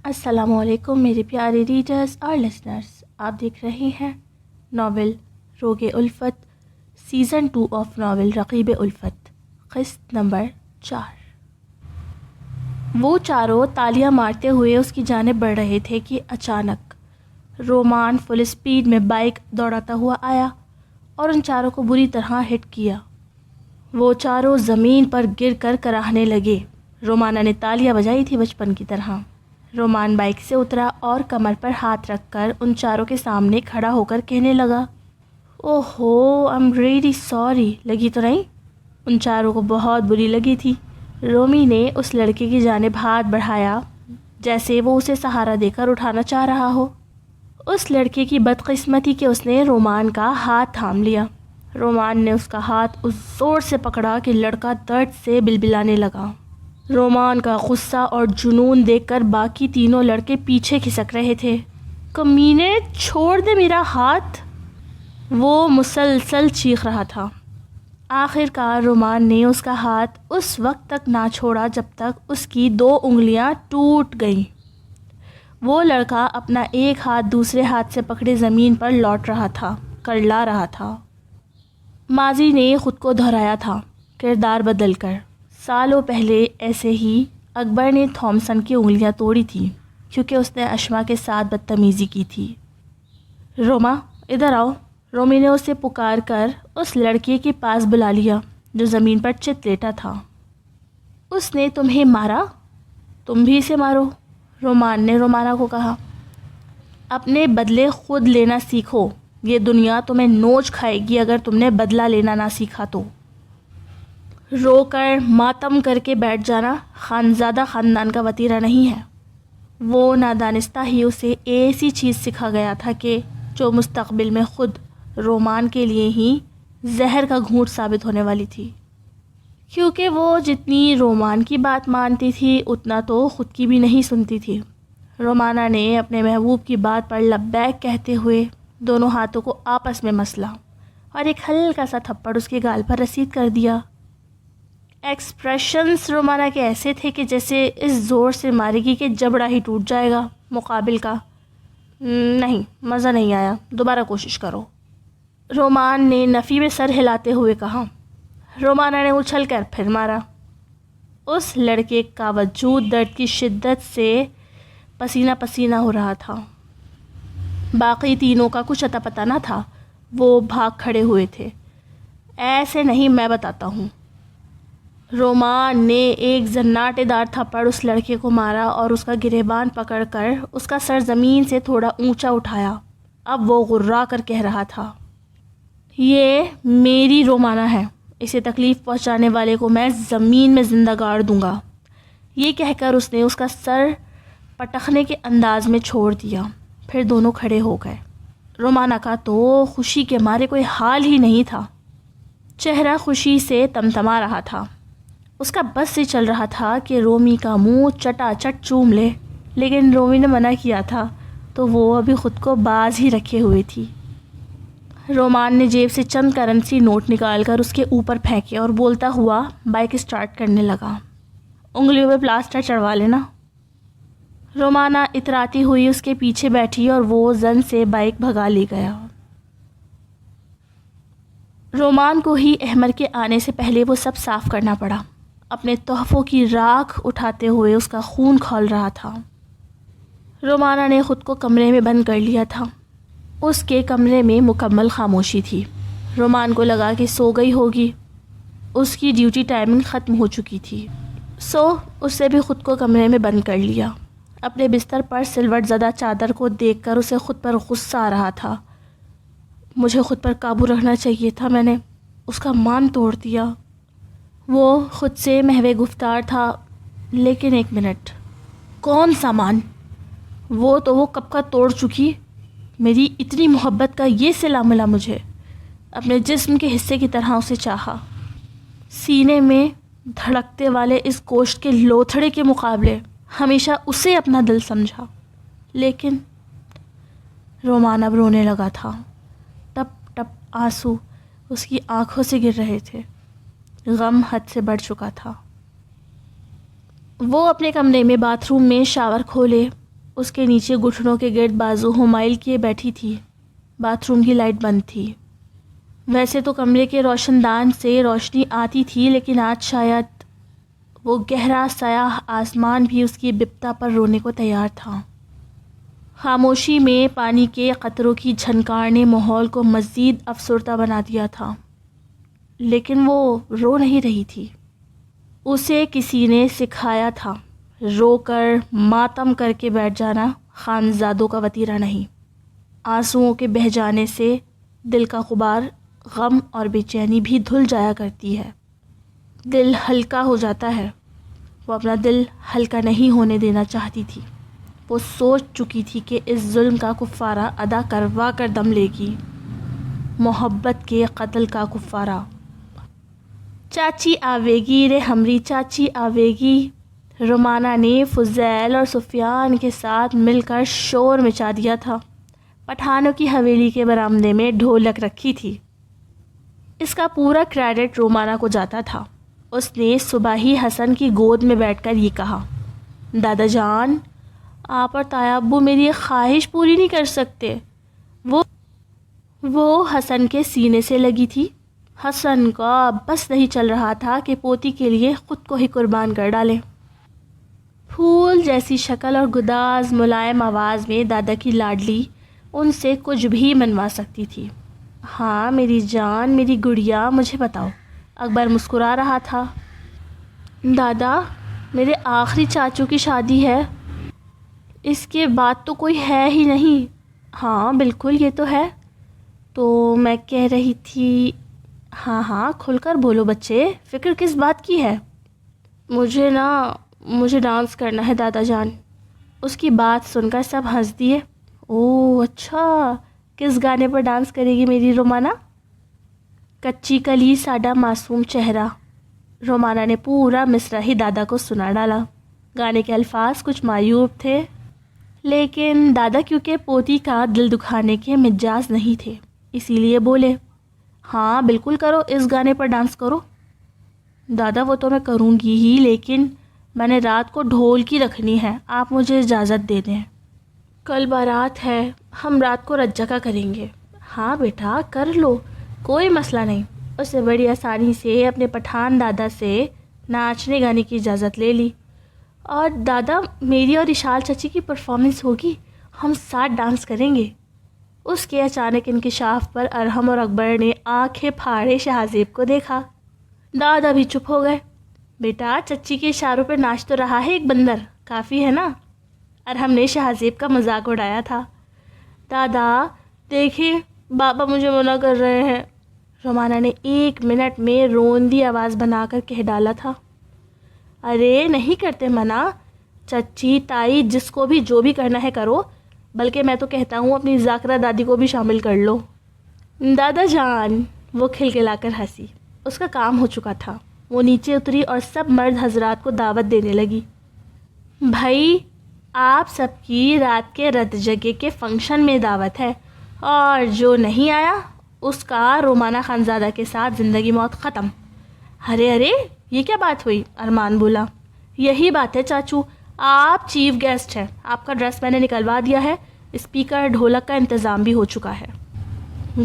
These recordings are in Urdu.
السلام علیکم میرے پیارے ریڈرز اور لسنرز، آپ دیکھ رہے ہیں ناول روگ الفت سیزن 2 آف ناول رقیب الفت، قسط نمبر 4۔ وہ چاروں تالیاں مارتے ہوئے اس کی جانب بڑھ رہے تھے کہ اچانک رومان فل اسپیڈ میں بائک دوڑاتا ہوا آیا اور ان چاروں کو بری طرح ہٹ کیا۔ وہ چاروں زمین پر گر کر کراہنے لگے۔ رومانہ نے تالیاں بجائی تھی بچپن کی طرح۔ رومان بائک سے اترا اور کمر پر ہاتھ رکھ کر ان چاروں کے سامنے کھڑا ہو کر کہنے لگا، اوہو ایم ریئلی سوری، لگی تو نہیں؟ ان چاروں کو بہت بری لگی تھی۔ رومی نے اس لڑکے کی جانب ہاتھ بڑھایا جیسے وہ اسے سہارا دے کر اٹھانا چاہ رہا ہو۔ اس لڑکے کی بدقسمتی کہ اس نے رومان کا ہاتھ تھام لیا۔ رومان نے اس کا ہاتھ اس زور سے پکڑا کہ لڑکا درد سے بلبلانے لگا۔ رومان کا غصہ اور جنون دیکھ کر باقی تینوں لڑکے پیچھے کھسک رہے تھے۔ کمینے، چھوڑ دے میرا ہاتھ، وہ مسلسل چیخ رہا تھا۔ آخر کار رومان نے اس کا ہاتھ اس وقت تک نہ چھوڑا جب تک اس کی 2 انگلیاں ٹوٹ گئیں۔ وہ لڑکا اپنا ایک ہاتھ دوسرے ہاتھ سے پکڑے زمین پر لوٹ رہا تھا، کرلا رہا تھا۔ ماضی نے خود کو دہرایا تھا، کردار بدل کر۔ سالوں پہلے ایسے ہی اکبر نے تھامسن کی انگلیاں توڑی تھیں کیونکہ اس نے اشما کے ساتھ بدتمیزی کی تھی۔ روما، ادھر آؤ، رومی نے اسے پکار کر اس لڑکے کے پاس بلا لیا جو زمین پر چت لیٹا تھا۔ اس نے تمہیں مارا؟ تم بھی اسے مارو، رومان نے رومانہ کو کہا۔ اپنے بدلے خود لینا سیکھو، یہ دنیا تمہیں نوچ کھائے گی اگر تم نے بدلہ لینا نہ سیکھا تو۔ رو کر ماتم کر کے بیٹھ جانا خانزادہ خاندان کا وتیرہ نہیں ہے۔ وہ نادانستہ ہی اسے ایسی چیز سکھا گیا تھا کہ جو مستقبل میں خود رومان کے لیے ہی زہر کا گھونٹ ثابت ہونے والی تھی، کیونکہ وہ جتنی رومان کی بات مانتی تھی اتنا تو خود کی بھی نہیں سنتی تھی۔ رومانہ نے اپنے محبوب کی بات پر لبیک کہتے ہوئے دونوں ہاتھوں کو آپس میں مسلا اور ایک ہلکا سا تھپڑ اس کے گال پر رسید کر دیا۔ ایکسپریشنز رومانہ کے ایسے تھے کہ جیسے اس زور سے مارے گی کہ جبڑا ہی ٹوٹ جائے گا۔ مقابل کا، نہیں مزہ نہیں آیا، دوبارہ کوشش کرو، رومان نے نفی میں سر ہلاتے ہوئے کہا۔ رومانہ نے اچھل کر پھر مارا۔ اس لڑکے کا وجود درد کی شدت سے پسینہ پسینہ ہو رہا تھا۔ باقی تینوں کا کچھ اتا پتہ نہ تھا، وہ بھاگ کھڑے ہوئے تھے۔ ایسے نہیں، میں بتاتا ہوں۔ رومان نے ایک زناٹے دار تھپڑ اس لڑکے کو مارا اور اس کا گریبان پکڑ کر اس کا سر زمین سے تھوڑا اونچا اٹھایا۔ اب وہ غرا کر کہہ رہا تھا، یہ میری رومانہ ہے، اسے تکلیف پہنچانے والے کو میں زمین میں زندہ گاڑ دوں گا۔ یہ کہہ کر اس نے اس کا سر پٹخنے کے انداز میں چھوڑ دیا۔ پھر دونوں کھڑے ہو گئے۔ رومانہ کا تو خوشی کے مارے کوئی حال ہی نہیں تھا، چہرہ خوشی سے تمتما رہا تھا۔ اس کا بس سے چل رہا تھا کہ رومی کا منہ چٹا چٹ چوم لے، لیکن رومی نے منع کیا تھا تو وہ ابھی خود کو باز ہی رکھے ہوئے تھی۔ رومان نے جیب سے چند کرنسی نوٹ نکال کر اس کے اوپر پھینکے اور بولتا ہوا بائک اسٹارٹ کرنے لگا، انگلیوں میں پلاسٹر چڑھوا لینا۔ رومانہ اتراتی ہوئی اس کے پیچھے بیٹھی اور وہ زن سے بائک بھگا لے گیا۔ رومان کو ہی احمر کے آنے سے پہلے وہ سب صاف کرنا پڑا۔ اپنے تحفوں کی راکھ اٹھاتے ہوئے اس کا خون کھول رہا تھا۔ رومانہ نے خود کو کمرے میں بند کر لیا تھا۔ اس کے کمرے میں مکمل خاموشی تھی۔ رومان کو لگا کہ سو گئی ہوگی، اس کی ڈیوٹی ٹائمنگ ختم ہو چکی تھی، اس نے بھی خود کو کمرے میں بند کر لیا۔ اپنے بستر پر سلوٹ زدہ چادر کو دیکھ کر اسے خود پر غصہ آ رہا تھا۔ مجھے خود پر قابو رکھنا چاہیے تھا، میں نے اس کا مان توڑ دیا۔ وہ خود سے محو گفتار تھا، لیکن ایک منٹ، کون سا مان؟ وہ کب کا توڑ چکی۔ میری اتنی محبت کا یہ صلہ ملا مجھے، اپنے جسم کے حصے کی طرح اسے چاہا، سینے میں دھڑکتے والے اس گوشت کے لوتھڑے کے مقابلے ہمیشہ اسے اپنا دل سمجھا۔ لیکن رومان اب رونے لگا تھا، ٹپ ٹپ آنسو اس کی آنکھوں سے گر رہے تھے، غم حد سے بڑھ چکا تھا۔ وہ اپنے کمرے میں باتھ روم میں شاور کھولے اس کے نیچے گھٹنوں کے گرد بازو ہمائل کیے بیٹھی تھی۔ باتھ روم کی لائٹ بند تھی۔ ویسے تو کمرے کے روشن دان سے روشنی آتی تھی، لیکن آج شاید وہ گہرا سیاہ آسمان بھی اس کی بپتا پر رونے کو تیار تھا۔ خاموشی میں پانی کے قطروں کی جھنکار نے ماحول کو مزید افسردہ بنا دیا تھا، لیکن وہ رو نہیں رہی تھی۔ اسے کسی نے سکھایا تھا، رو کر ماتم کر کے بیٹھ جانا خانزادوں کا وتیرہ نہیں۔ آنسوؤں کے بہہ جانے سے دل کا غبار، غم اور بے چینی بھی دھل جایا کرتی ہے، دل ہلکا ہو جاتا ہے۔ وہ اپنا دل ہلکا نہیں ہونے دینا چاہتی تھی۔ وہ سوچ چکی تھی کہ اس ظلم کا کفارہ ادا کروا کر دم لے گی، محبت کے قتل کا کفارہ۔ چاچی آوے گی رے ہمری چاچی آوے گی، رومانہ نے فضیل اور سفیان کے ساتھ مل کر شور مچا دیا تھا۔ پٹھانوں کی حویلی کے برآمدے میں ڈھولک رکھی تھی۔ اس کا پورا کریڈٹ رومانہ کو جاتا تھا۔ اس نے صبح ہی حسن کی گود میں بیٹھ کر یہ کہا، دادا جان، آپ اور تایا ابو میری ایک خواہش پوری نہیں کر سکتے۔ وہ حسن کے سینے سے لگی تھی۔ حسن کا بس نہیں چل رہا تھا کہ پوتی کے لیے خود کو ہی قربان کر ڈالے۔ پھول جیسی شکل اور گداز ملائم آواز میں دادا کی لاڈلی ان سے کچھ بھی منوا سکتی تھی۔ ہاں میری جان، میری گڑیا، مجھے بتاؤ۔ اکبر مسکرا رہا تھا۔ دادا، میرے آخری چاچو کی شادی ہے، اس کے بعد تو کوئی ہے ہی نہیں۔ ہاں بالکل، یہ تو ہے۔ تو میں کہہ رہی تھی، ہاں کھل کر بولو بچے، فکر کس بات کی ہے؟ مجھے ڈانس کرنا ہے دادا جان۔ اس کی بات سن کر سب ہنس دیے۔ اوہ اچھا، کس گانے پر ڈانس کرے گی میری رومانہ؟ کچی کلی ساڈا معصوم چہرہ۔ رومانہ نے پورا مصرع ہی دادا کو سنا ڈالا۔ گانے کے الفاظ کچھ معیوب تھے، لیکن دادا کیونکہ پوتی کا دل دکھانے کے مجاز نہیں تھے، اسی لیے بولے، ہاں بالکل کرو، اس گانے پر ڈانس کرو۔ دادا وہ تو میں کروں گی ہی، لیکن میں نے رات کو ڈھول کی رکھنی ہے، آپ مجھے اجازت دے دیں۔ کل بارات ہے، ہم رات کو رت جگہ کریں گے۔ ہاں بیٹا کر لو، کوئی مسئلہ نہیں۔ اس نے بڑی آسانی سے اپنے پٹھان دادا سے ناچنے گانے کی اجازت لے لی۔ اور دادا، میری اور اشال چچی کی پرفارمنس ہوگی، ہم ساتھ ڈانس کریں گے۔ اس کے اچانک انکشاف پر ارحم اور اکبر نے آنکھیں پھاڑے شہازیب کو دیکھا۔ دادا بھی چپ ہو گئے۔ بیٹا، چچی کے اشاروں پر ناچ تو رہا ہے ایک بندر، کافی ہے نا؟ ارحم نے شہازیب کا مذاق اڑایا تھا۔ دادا دیکھیں، بابا مجھے منع کر رہے ہیں، رومانہ نے 1 منٹ میں روندی آواز بنا کر کہہ ڈالا تھا۔ ارے نہیں کرتے منع، چچی تائی جس کو بھی جو بھی کرنا ہے کرو، بلکہ میں تو کہتا ہوں اپنی ذاکرہ دادی کو بھی شامل کر لو۔ دادا جان، وہ کھلکھلا کر ہنسی۔ اس کا کام ہو چکا تھا۔ وہ نیچے اتری اور سب مرد حضرات کو دعوت دینے لگی۔ بھائی، آپ سب کی رات کے رت جگہ کے فنکشن میں دعوت ہے، اور جو نہیں آیا اس کا رومانہ خانزادہ کے ساتھ زندگی موت ختم۔ ارے یہ کیا بات ہوئی؟ ارمان بولا۔ یہی بات ہے چاچو، آپ چیف گیسٹ ہیں، آپ کا ڈریس میں نے نکلوا دیا ہے، اسپیکر ڈھولک کا انتظام بھی ہو چکا ہے۔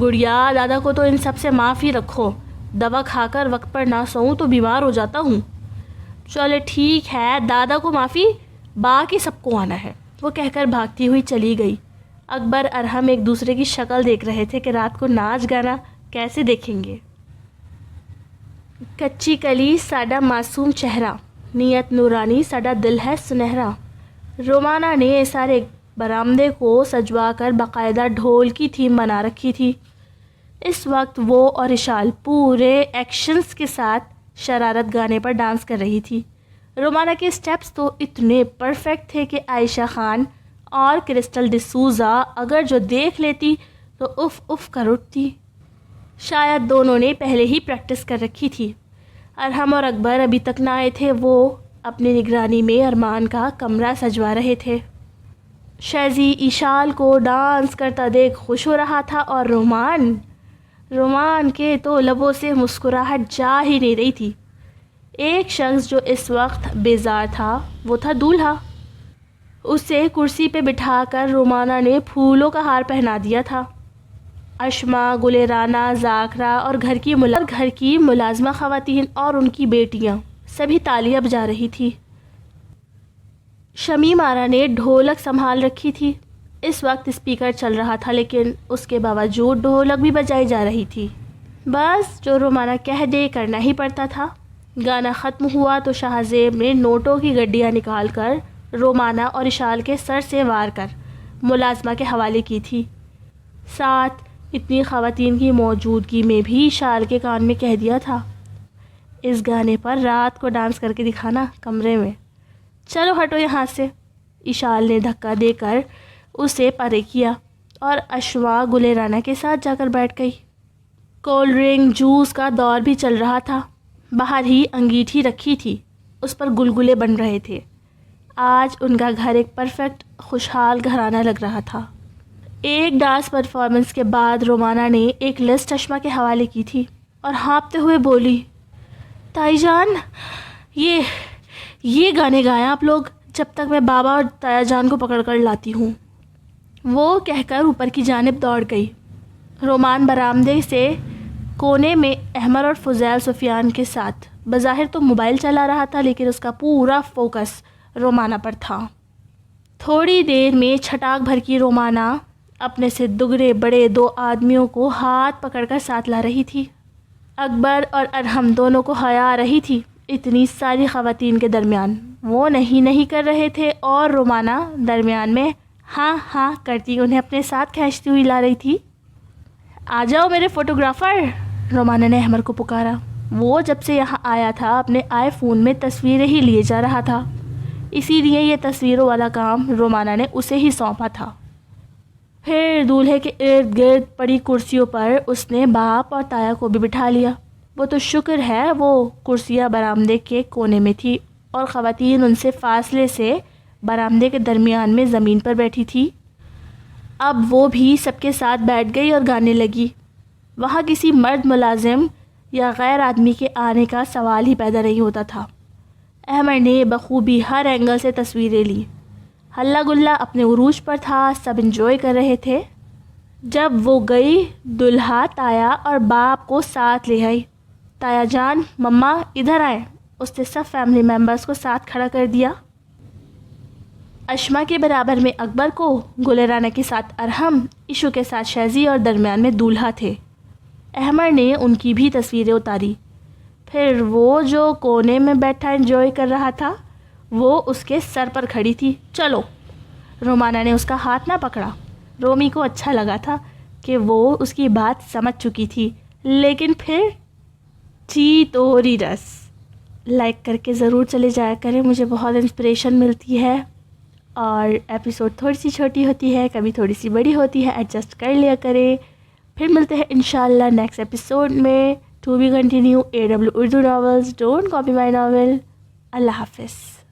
گڑیا، دادا کو تو ان سب سے معافی رکھو، دوا کھا کر وقت پر نہ سوؤں تو بیمار ہو جاتا ہوں۔ چلے ٹھیک ہے، دادا کو معافی، باقی سب کو آنا ہے، وہ کہہ کر بھاگتی ہوئی چلی گئی۔ اکبر ارحم ایک دوسرے کی شکل دیکھ رہے تھے کہ رات کو ناچ گانا کیسے دیکھیں گے۔ کچی کلی ساڈا معصوم چہرہ، نیت نورانی ساڈا دل ہے سنہرا۔ رومانہ نے سارے برآمدے کو سجوا کر باقاعدہ ڈھول کی تھیم بنا رکھی تھی۔ اس وقت وہ اور اشال پورے ایکشنز کے ساتھ شرارت گانے پر ڈانس کر رہی تھی۔ رومانہ کے سٹیپس تو اتنے پرفیکٹ تھے کہ عائشہ خان اور کرسٹل ڈسوزا اگر جو دیکھ لیتی تو اف اف کر اٹھتی۔ شاید دونوں نے پہلے ہی پریکٹس کر رکھی تھی۔ ارحم اور اکبر ابھی تک نہ آئے تھے۔ وہ اپنی نگرانی میں ارمان کا کمرہ سجوا رہے تھے۔ شیزی اشال کو ڈانس کرتا دیکھ خوش ہو رہا تھا، اور رومان کے تو لبوں سے مسکراہٹ جا ہی نہیں رہی تھی۔ ایک شخص جو اس وقت بیزار تھا وہ تھا دولہا۔ اسے کرسی پہ بٹھا کر رومانہ نے پھولوں کا ہار پہنا دیا تھا۔ اشما، گل رانا، ذاکرہ اور گھر کی ملازمہ خواتین اور ان کی بیٹیاں سبھی تالیاں بجا رہی تھی۔ شمیم آرا نے ڈھولک سنبھال رکھی تھی۔ اس وقت اسپیکر چل رہا تھا لیکن اس کے باوجود ڈھولک بھی بجائی جا رہی تھی۔ بس جو رومانہ کہہ دے کرنا ہی پڑتا تھا۔ گانا ختم ہوا تو شاہ زیب نے نوٹوں کی گڈیاں نکال کر رومانہ اور اشال کے سر سے وار کر ملازمہ کے حوالے کی تھی۔ ساتھ اتنی خواتین کی موجودگی میں بھی اشال کے کان میں کہہ دیا تھا، اس گانے پر رات کو ڈانس کر کے دکھانا کمرے میں۔ چلو ہٹو یہاں سے۔ اشال نے دھکا دے کر اسے پرے کیا اور اشوا گل رانا کے ساتھ جا کر بیٹھ گئی۔ کولڈ ڈرنک جوس کا دور بھی چل رہا تھا۔ باہر ہی انگیٹھی رکھی تھی، اس پر گلگلے بن رہے تھے۔ آج ان کا گھر ایک پرفیکٹ خوشحال گھرانہ لگ رہا تھا۔ ایک ڈانس پرفارمنس کے بعد رومانہ نے ایک لسٹ اشما کے حوالے کی تھی اور ہانپتے ہوئے بولی، تائی جان، یہ گانے گائیں آپ لوگ جب تک میں بابا اور تایا جان کو پکڑ کر لاتی ہوں۔ وہ کہہ کر اوپر کی جانب دوڑ گئی۔ رومان برآمدے سے کونے میں احمر اور فضیل سفیان کے ساتھ بظاہر تو موبائل چلا رہا تھا لیکن اس کا پورا فوکس رومانہ پر تھا۔ تھوڑی دیر میں چھٹاک بھر کی رومانہ اپنے سے دگنے بڑے دو آدمیوں کو ہاتھ پکڑ کر ساتھ لا رہی تھی۔ اکبر اور ارحم دونوں کو حیا آ رہی تھی۔ اتنی ساری خواتین کے درمیان وہ نہیں کر رہے تھے اور رومانہ درمیان میں ہاں ہاں کرتی انہیں اپنے ساتھ کھینچتی ہوئی لا رہی تھی۔ آ جاؤ میرے فوٹوگرافر، رومانہ نے احمر کو پکارا۔ وہ جب سے یہاں آیا تھا اپنے آئی فون میں تصویریں ہی لیے جا رہا تھا، اسی لیے یہ تصویروں والا کام رومانہ نے اسے ہی سونپا تھا۔ پھر دولہے کے ارد گرد پڑی کرسیوں پر اس نے باپ اور تایا کو بھی بٹھا لیا۔ وہ تو شکر ہے وہ کرسیاں برآمدے کے کونے میں تھی اور خواتین ان سے فاصلے سے برآمدے کے درمیان میں زمین پر بیٹھی تھی۔ اب وہ بھی سب کے ساتھ بیٹھ گئی اور گانے لگی۔ وہاں کسی مرد ملازم یا غیر آدمی کے آنے کا سوال ہی پیدا نہیں ہوتا تھا۔ احمد نے بخوبی ہر اینگل سے تصویریں لی۔ ہلا گلا اپنے عروج پر تھا، سب انجوائے کر رہے تھے۔ جب وہ گئی دلہا تایا اور باپ کو ساتھ لے آئی۔ تایا جان، مما ادھر آئے، اس نے سب فیملی ممبرز کو ساتھ کھڑا کر دیا۔ اشما کے برابر میں اکبر کو، گل رانا کے ساتھ ارحم، ایشو کے ساتھ شہزی اور درمیان میں دولہا تھے۔ احمد نے ان کی بھی تصویریں اتاری۔ پھر وہ جو کونے میں بیٹھا انجوائے کر رہا تھا وہ اس کے سر پر کھڑی تھی۔ چلو، رومانہ نے اس کا ہاتھ نہ پکڑا۔ رومی کو اچھا لگا تھا کہ وہ اس کی بات سمجھ چکی تھی، لیکن پھر جی توری رس۔ لائک کر کے ضرور چلے جایا کریں، مجھے بہت انسپریشن ملتی ہے۔ اور ایپیسوڈ تھوڑی سی چھوٹی ہوتی ہے، کبھی تھوڑی سی بڑی ہوتی ہے، ایڈجسٹ کر لیا کریں۔ پھر ملتے ہیں انشاءاللہ نیکسٹ ایپیسوڈ میں۔ To be continue AW Urdu novels, don't copy my novel. اللہ حافظ۔